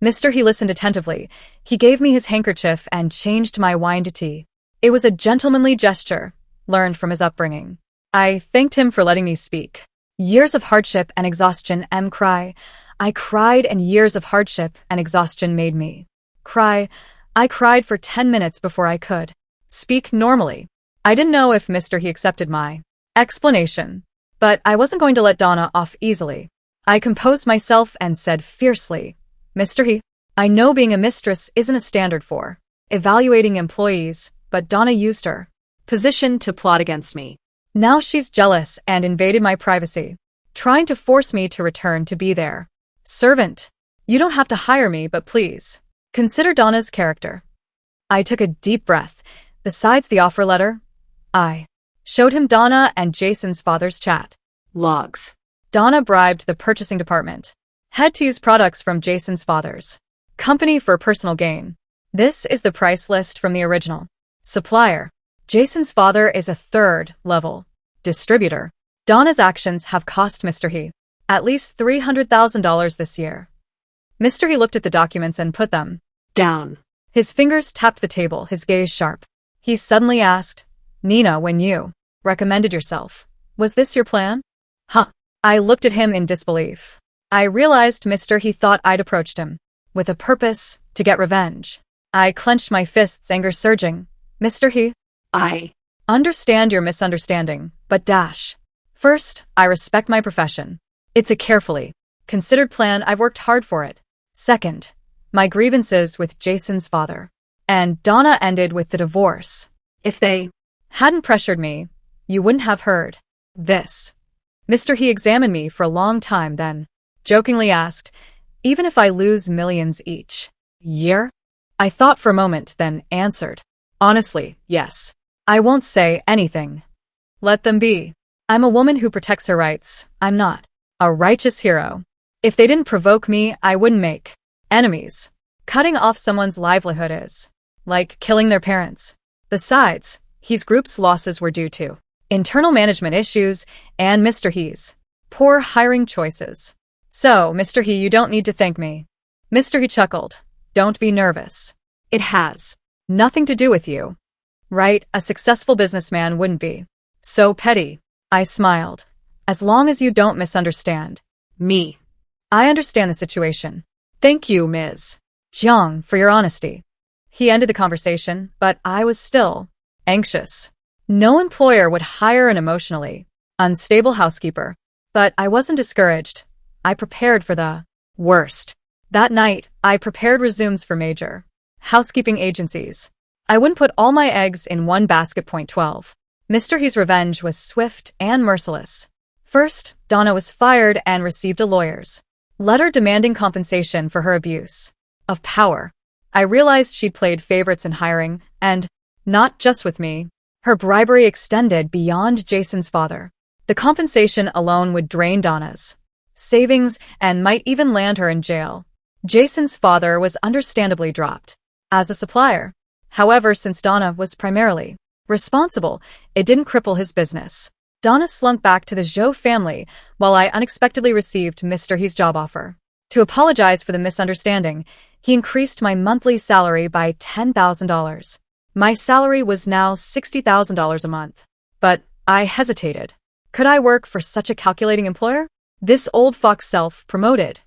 Mr. He listened attentively. He gave me his handkerchief and changed my wine to tea. It was a gentlemanly gesture, learned from his upbringing. I thanked him for letting me speak. Years of hardship and exhaustion cry. I cried, and years of hardship and exhaustion made me cry. I cried for 10 minutes before I could speak normally. I didn't know if Mr. He accepted my explanation, but I wasn't going to let Donna off easily. I composed myself and said fiercely, Mr. He, I know being a mistress isn't a standard for evaluating employees, but Donna used her position to plot against me. Now she's jealous and invaded my privacy, trying to force me to return to be their servant. You don't have to hire me, but please consider Donna's character. I took a deep breath. Besides the offer letter, I showed him Donna and Jason's father's chat logs. Donna bribed the purchasing department head to use products from Jason's father's company for personal gain. This is the price list from the original supplier. Jason's father is a third-level distributor. Donna's actions have cost Mr. He at least $300,000 this year. Mr. He looked at the documents and put them down. His fingers tapped the table, his gaze sharp. He suddenly asked, Nina, when you recommended yourself, was this your plan? Huh. I looked at him in disbelief. I realized Mr. He thought I'd approached him with a purpose to get revenge. I clenched my fists, anger surging. Mr. He, I understand your misunderstanding, but first, I respect my profession. It's a carefully considered plan. I've worked hard for it. Second, my grievances with Jason's father and Donna ended with the divorce. If they hadn't pressured me, you wouldn't have heard this. Mr. He examined me for a long time, then jokingly asked, even if I lose millions each year? I thought for a moment, then answered, honestly, yes. I won't say anything. Let them be. I'm a woman who protects her rights. I'm not a righteous hero. If they didn't provoke me, I wouldn't make enemies. Cutting off someone's livelihood is like killing their parents. Besides, his group's losses were due to internal management issues and Mr. He's poor hiring choices. So, Mr. He, you don't need to thank me. Mr. He chuckled. Don't be nervous. It has nothing to do with you. Right? A successful businessman wouldn't be so petty. I smiled. As long as you don't misunderstand me. I understand the situation. Thank you, Ms. Jiang, for your honesty. He ended the conversation, but I was still anxious. No employer would hire an emotionally unstable housekeeper. But I wasn't discouraged. I prepared for the worst. That night, I prepared resumes for major housekeeping agencies. I wouldn't put all my eggs in one basket. Point 12. Mr. He's revenge was swift and merciless. First, Donna was fired and received a lawyer's letter demanding compensation for her abuse of power. I realized she'd played favorites in hiring, and not just with me. Her bribery extended beyond Jason's father. The compensation alone would drain Donna's savings and might even land her in jail. Jason's father was understandably dropped as a supplier. However, since Donna was primarily responsible, it didn't cripple his business. Donna slunk back to the Zhou family while I unexpectedly received Mr. He's job offer. To apologize for the misunderstanding, he increased my monthly salary by $10,000. My salary was now $60,000 a month. But I hesitated. Could I work for such a calculating employer? This old fox self-promoted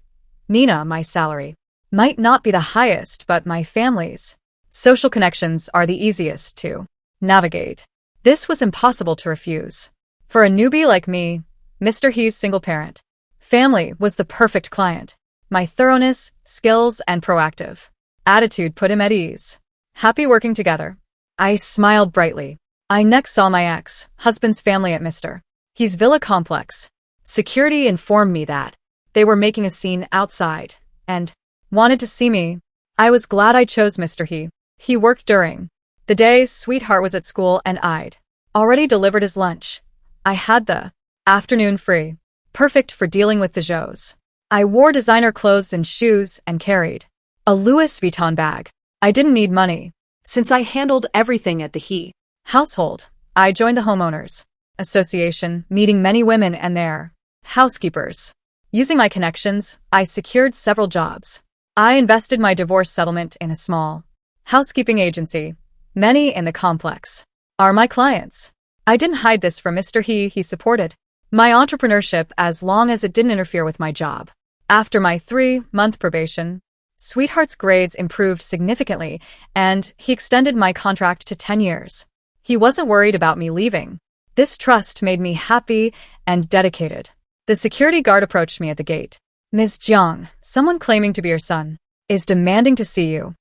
Nina, my salary might not be the highest, but my family's social connections are the easiest to navigate. This was impossible to refuse. For a newbie like me, Mr. He's single parent family was the perfect client. My thoroughness, skills, and proactive attitude put him at ease. Happy working together. I smiled brightly. I next saw my ex-husband's family at Mr. He's villa complex. Security informed me that they were making a scene outside and wanted to see me. I was glad I chose Mr. He. He worked during the day. Sweetheart was at school and I'd already delivered his lunch. I had the afternoon free, perfect for dealing with the Zhous. I wore designer clothes and shoes and carried a Louis Vuitton bag. I didn't need money, since I handled everything at the He household. I joined the homeowners association, meeting many women and their housekeepers. Using my connections, I secured several jobs. I invested my divorce settlement in a small housekeeping agency. Many in the complex are my clients. I didn't hide this from Mr. He supported my entrepreneurship as long as it didn't interfere with my job. After my 3-month probation, Sweetheart's grades improved significantly, and he extended my contract to 10 years. He wasn't worried about me leaving. This trust made me happy and dedicated. The security guard approached me at the gate. Ms. Jiang, someone claiming to be your son, is demanding to see you.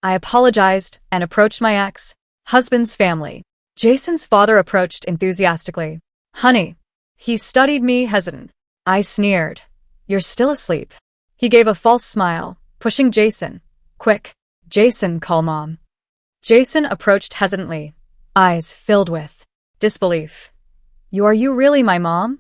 I apologized and approached my ex-husband's family. Jason's father approached enthusiastically. Honey. He studied me hesitant. I sneered. You're still asleep. He gave a false smile, pushing Jason. Quick. Jason, call mom. Jason approached hesitantly, eyes filled with disbelief. Are you really my mom?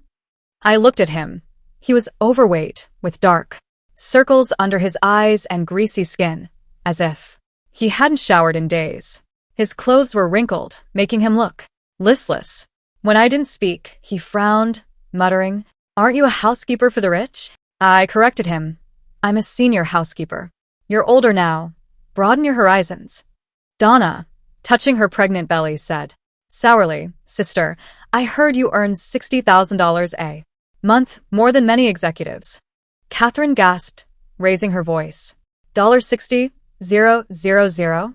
I looked at him. He was overweight, with dark circles under his eyes and greasy skin, as if he hadn't showered in days. His clothes were wrinkled, making him look listless. When I didn't speak, he frowned, muttering, Aren't you a housekeeper for the rich? I corrected him. I'm a senior housekeeper. You're older now. Broaden your horizons. Donna, touching her pregnant belly, said sourly, Sister, I heard you earn $60,000 a month, more than many executives. Catherine gasped, raising her voice. $60,000?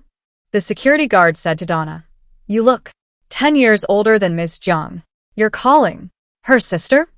The security guard said to Donna. You look 10 years older than Ms. Jiang. You're calling her sister?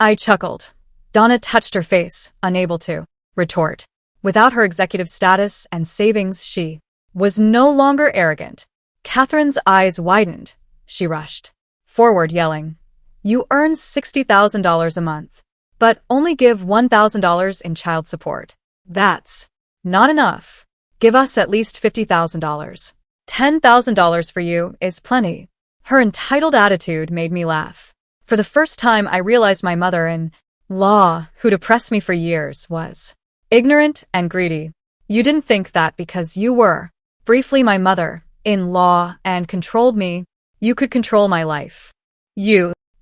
I chuckled. Donna touched her face, unable to retort. Without her executive status and savings, she was no longer arrogant. Catherine's eyes widened. She rushed forward, yelling, You earn $60,000 a month, but only give $1,000 in child support. That's not enough. Give us at least $50,000. $10,000 for you is plenty. Her entitled attitude made me laugh. For the first time, I realized my mother-in-law, who'd oppressed me for years, was ignorant and greedy. You didn't think that because you were briefly my mother-in-law and controlled me, you could control my life.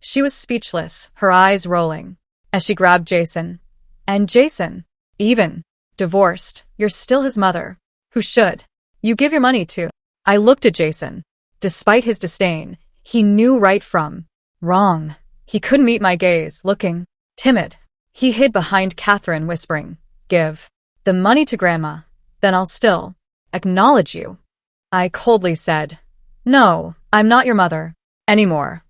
She was speechless, her eyes rolling, as she grabbed Jason. And Jason, even divorced, you're still his mother. Who should you give your money to? I looked at Jason. Despite his disdain, he knew right from wrong. He couldn't meet my gaze, looking timid. He hid behind Catherine, whispering, Give the money to Grandma, then I'll still acknowledge you. I coldly said, No, I'm not your mother anymore.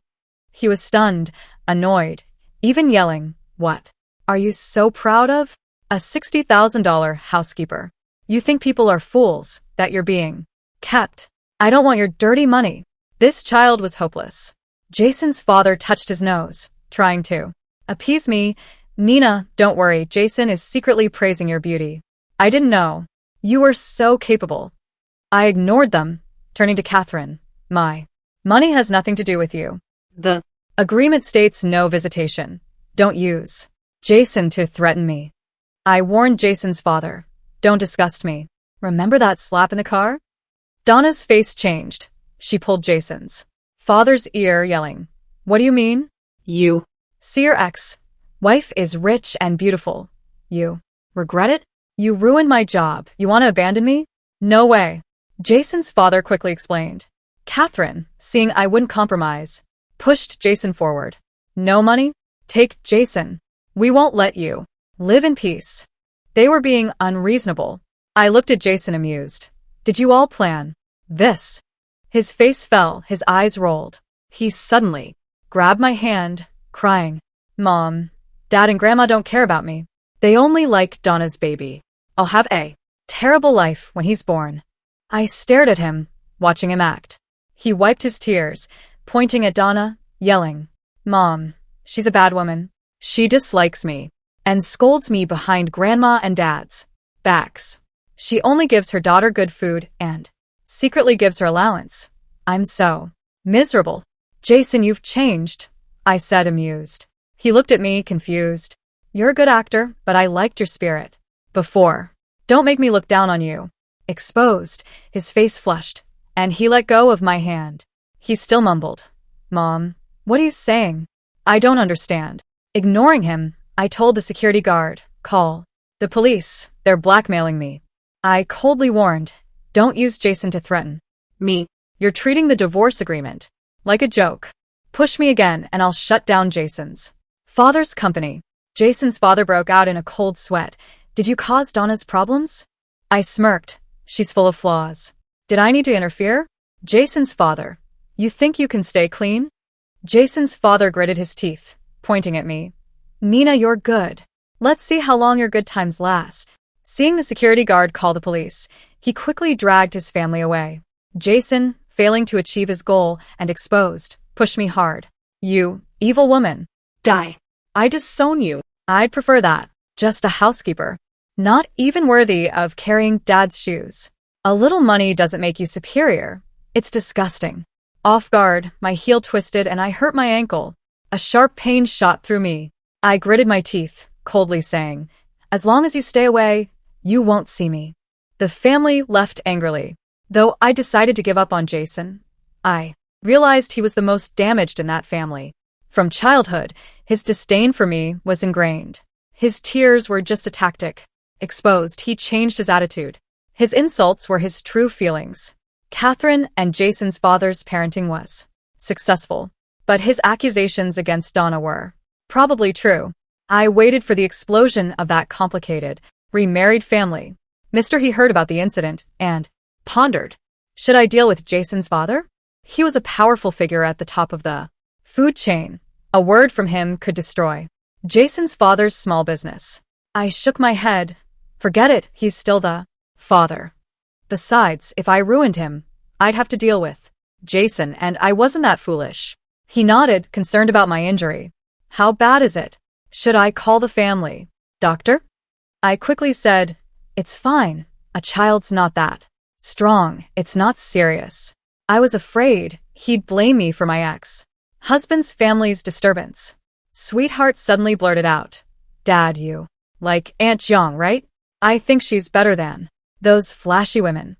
He was stunned, annoyed, even yelling, What are you so proud of? A $60,000 housekeeper. You think people are fools, that you're being kept. I don't want your dirty money. This child was hopeless. Jason's father touched his nose, trying to appease me. Nina, don't worry, Jason is secretly praising your beauty. I didn't know. You were so capable. I ignored them, turning to Catherine. My money has nothing to do with you. The agreement states no visitation. Don't use Jason to threaten me. I warned Jason's father. Don't disgust me. Remember that slap in the car? Donna's face changed. She pulled Jason's father's ear, yelling, What do you mean? You see your ex-wife is rich and beautiful. You regret it? You ruined my job. You want to abandon me? No way. Jason's father quickly explained. Catherine, seeing I wouldn't compromise, pushed Jason forward. No money? Take Jason. We won't let you live in peace. They were being unreasonable. I looked at Jason, amused. Did you all plan this? His face fell, his eyes rolled. He suddenly grabbed my hand, crying, Mom, Dad and Grandma don't care about me. They only like Donna's baby. I'll have a terrible life when he's born. I stared at him, watching him act. He wiped his tears, pointing at Donna, yelling, Mom, she's a bad woman. She dislikes me and scolds me behind Grandma and Dad's backs. She only gives her daughter good food and secretly gives her allowance. I'm so miserable. Jason, you've changed, I said, amused. He looked at me, confused. You're a good actor, but I liked your spirit before. Don't make me look down on you. Exposed, his face flushed, and he let go of my hand. He still mumbled, Mom, what are you saying? I don't understand. Ignoring him, I told the security guard, Call the police. They're blackmailing me. I coldly warned, Don't use Jason to threaten me. You're treating the divorce agreement like a joke. Push me again and I'll shut down Jason's father's company. Jason's father broke out in a cold sweat. Did you cause Donna's problems? I smirked. She's full of flaws. Did I need to interfere? Jason's father. You think you can stay clean? Jason's father gritted his teeth, pointing at me. Nina, you're good. Let's see how long your good times last. Seeing the security guard call the police, he quickly dragged his family away. Jason, failing to achieve his goal and exposed, pushed me hard. You, evil woman. Die. I disown you. I'd prefer that. Just a housekeeper. Not even worthy of carrying Dad's shoes. A little money doesn't make you superior. It's disgusting. Off guard, my heel twisted and I hurt my ankle. A sharp pain shot through me. I gritted my teeth, coldly saying, "As long as you stay away, you won't see me." The family left angrily. Though I decided to give up on Jason, I realized he was the most damaged in that family. From childhood, his disdain for me was ingrained. His tears were just a tactic. Exposed, he changed his attitude. His insults were his true feelings. Catherine and Jason's father's parenting was successful, but his accusations against Donna were probably true. I waited for the explosion of that complicated, remarried family. Mr. He heard about the incident and pondered. Should I deal with Jason's father? He was a powerful figure at the top of the food chain. A word from him could destroy Jason's father's small business. I shook my head. Forget it, he's still the father. Besides, if I ruined him, I'd have to deal with Jason, and I wasn't that foolish. He nodded, concerned about my injury. How bad is it? Should I call the family doctor? I quickly said, "It's fine. A child's not that strong. It's not serious." I was afraid he'd blame me for my ex-husband's family's disturbance. Sweetheart suddenly blurted out, "Dad, you like Aunt Jiang, right? I think she's better than those flashy women."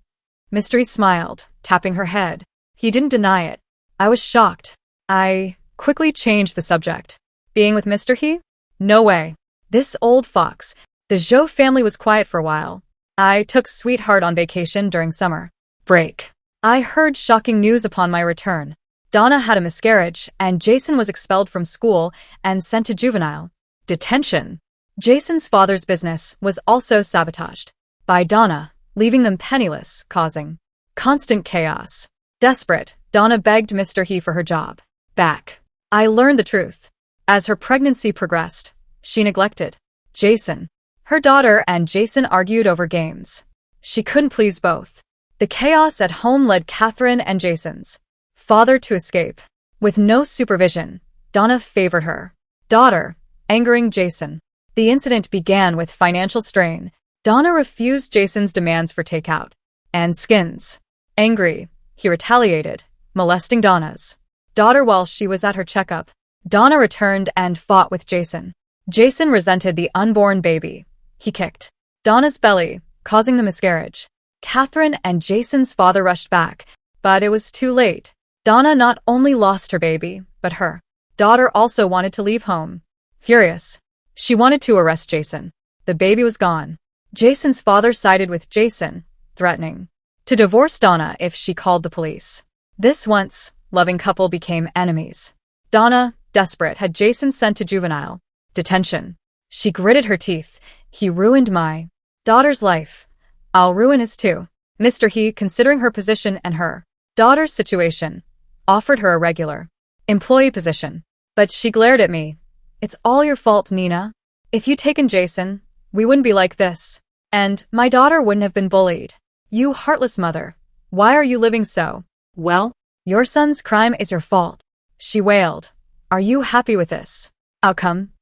Mystery smiled, tapping her head. He didn't deny it. I was shocked. I quickly changed the subject. Being with Mr. He? No way. This old fox. The Zhou family was quiet for a while. I took Sweetheart on vacation during summer break. I heard shocking news upon my return. Donna had a miscarriage, and Jason was expelled from school and sent to juvenile detention. Jason's father's business was also sabotaged by Donna, leaving them penniless, causing constant chaos. Desperate, Donna begged Mr. He for her job back. I learned the truth. As her pregnancy progressed, she neglected Jason. Her daughter and Jason argued over games. She couldn't please both. The chaos at home led Catherine and Jason's father to escape. With no supervision, Donna favored her daughter, angering Jason. The incident began with financial strain. Donna refused Jason's demands for takeout and skins. Angry, he retaliated, molesting Donna's daughter while she was at her checkup. Donna returned and fought with Jason. Jason resented the unborn baby. He kicked Donna's belly, causing the miscarriage. Catherine and Jason's father rushed back, but it was too late. Donna not only lost her baby, but her daughter also wanted to leave home. Furious, she wanted to arrest Jason. The baby was gone. Jason's father sided with Jason, threatening to divorce Donna if she called the police. This once loving couple became enemies. Donna, desperate, had Jason sent to juvenile detention. She gritted her teeth. He ruined my daughter's life. I'll ruin his too. Mr. He, considering her position and her daughter's situation, offered her a regular employee position. But she glared at me. "It's all your fault, Nina. If you'd taken Jason, we wouldn't be like this. And my daughter wouldn't have been bullied. You heartless mother. Why are you living so?" Well, "Your son's crime is your fault," she wailed. "Are you happy with this outcome?"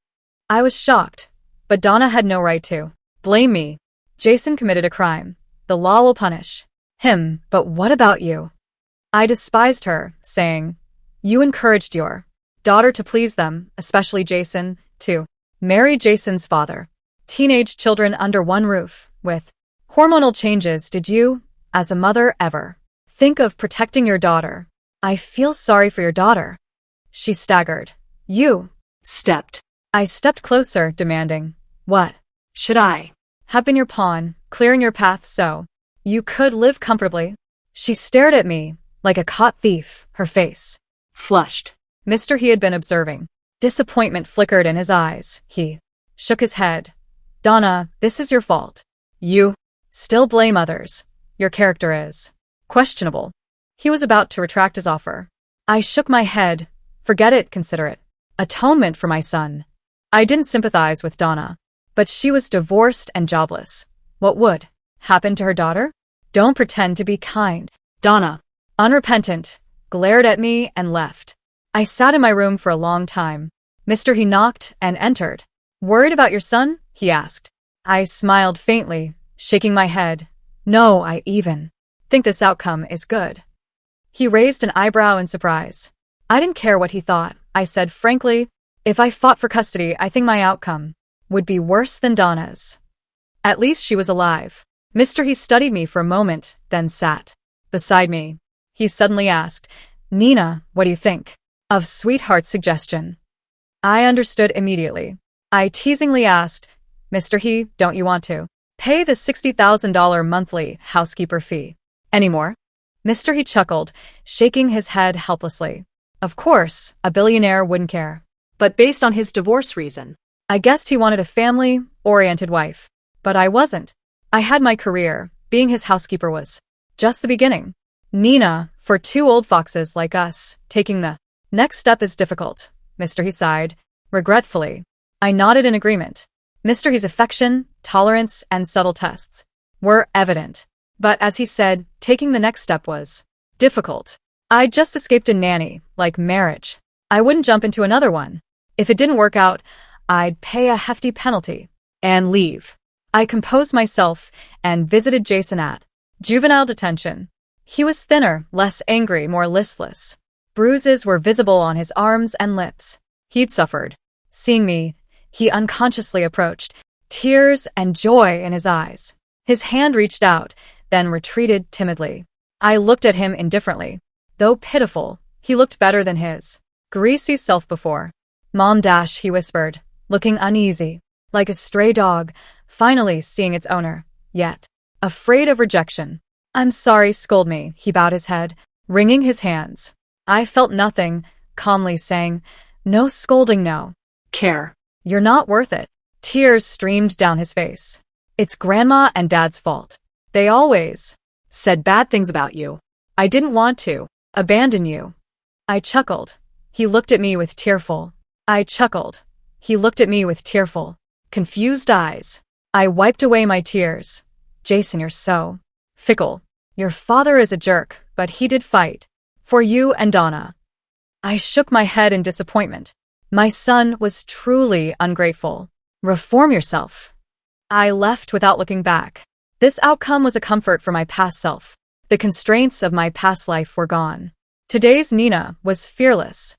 I was shocked, but Donna had no right to blame me. Jason committed a crime. The law will punish him, but what about you? I despised her, saying, "You encouraged your daughter to please them, especially Jason, to marry Jason's father. Teenage children under one roof, with hormonal changes. Did you, as a mother, ever think of protecting your daughter?" "I feel sorry for your daughter." She staggered. "You stepped." I stepped closer, demanding, "What Should I have been your pawn, clearing your path so you could live comfortably?" She stared at me like a caught thief, her face flushed? Mr. He had been observing. Disappointment flickered in his eyes. He shook his head. "Donna, this is your fault. You still blame others. Your character is questionable." He was about to retract his offer. I shook my head. "Forget it, consider it atonement for my son." I didn't sympathize with Donna, But she was divorced and jobless. What would happen to her daughter? Don't pretend to be kind. Donna, Unrepentant, glared at me and left. I sat in my room for a long time. He knocked and entered. Worried about your son? He asked. I smiled faintly, shaking my head. No, I even think this outcome is good. He raised an eyebrow in surprise. I didn't care what he thought. I said frankly, if I fought for custody, I think my outcome would be worse than Donna's. At least she was alive. He studied me for a moment, then sat beside me. He suddenly asked, Nina, what do you think of Sweetheart's suggestion? I understood immediately. I teasingly asked, don't you want to pay the $60,000 monthly housekeeper fee anymore? He chuckled, shaking his head helplessly. Of course, a billionaire wouldn't care. but based on his divorce reason. I guessed he wanted a family-oriented wife. But I wasn't. I had my career. Being his housekeeper was just the beginning. Nina, for two old foxes like us, taking the next step is difficult, He sighed, regretfully. I nodded in agreement. He's affection, tolerance, and subtle tests were evident. But as he said, taking the next step was difficult. I'd just escaped a nanny, like marriage. I wouldn't jump into another one. If it didn't work out, I'd pay a hefty penalty and leave. I composed myself and visited Jason at juvenile detention. He was thinner, less angry, more listless. Bruises were visible on his arms and lips. He'd suffered. Seeing me, he unconsciously approached, tears and joy in his eyes. His hand reached out, then retreated timidly. I looked at him indifferently. Though pitiful, he looked better than his greasy self before. Mom dash, he whispered, looking uneasy, like a stray dog, finally seeing its owner, yet afraid of rejection. I'm sorry, scold me, he bowed his head, wringing his hands. I felt nothing, calmly saying, no scolding, no Care. You're not worth it. Tears streamed down his face. It's Grandma and Dad's fault. They always Said bad things about you. I didn't want to abandon you. I chuckled. He looked at me with tearful. Confused eyes. I wiped away my tears. Jason, you're so fickle. Your father is a jerk, but he did fight for you and Donna. I shook my head in disappointment. My son was truly ungrateful. Reform yourself. I left without looking back. This outcome was a comfort for my past self. The constraints of my past life were gone. Today's Nina was fearless,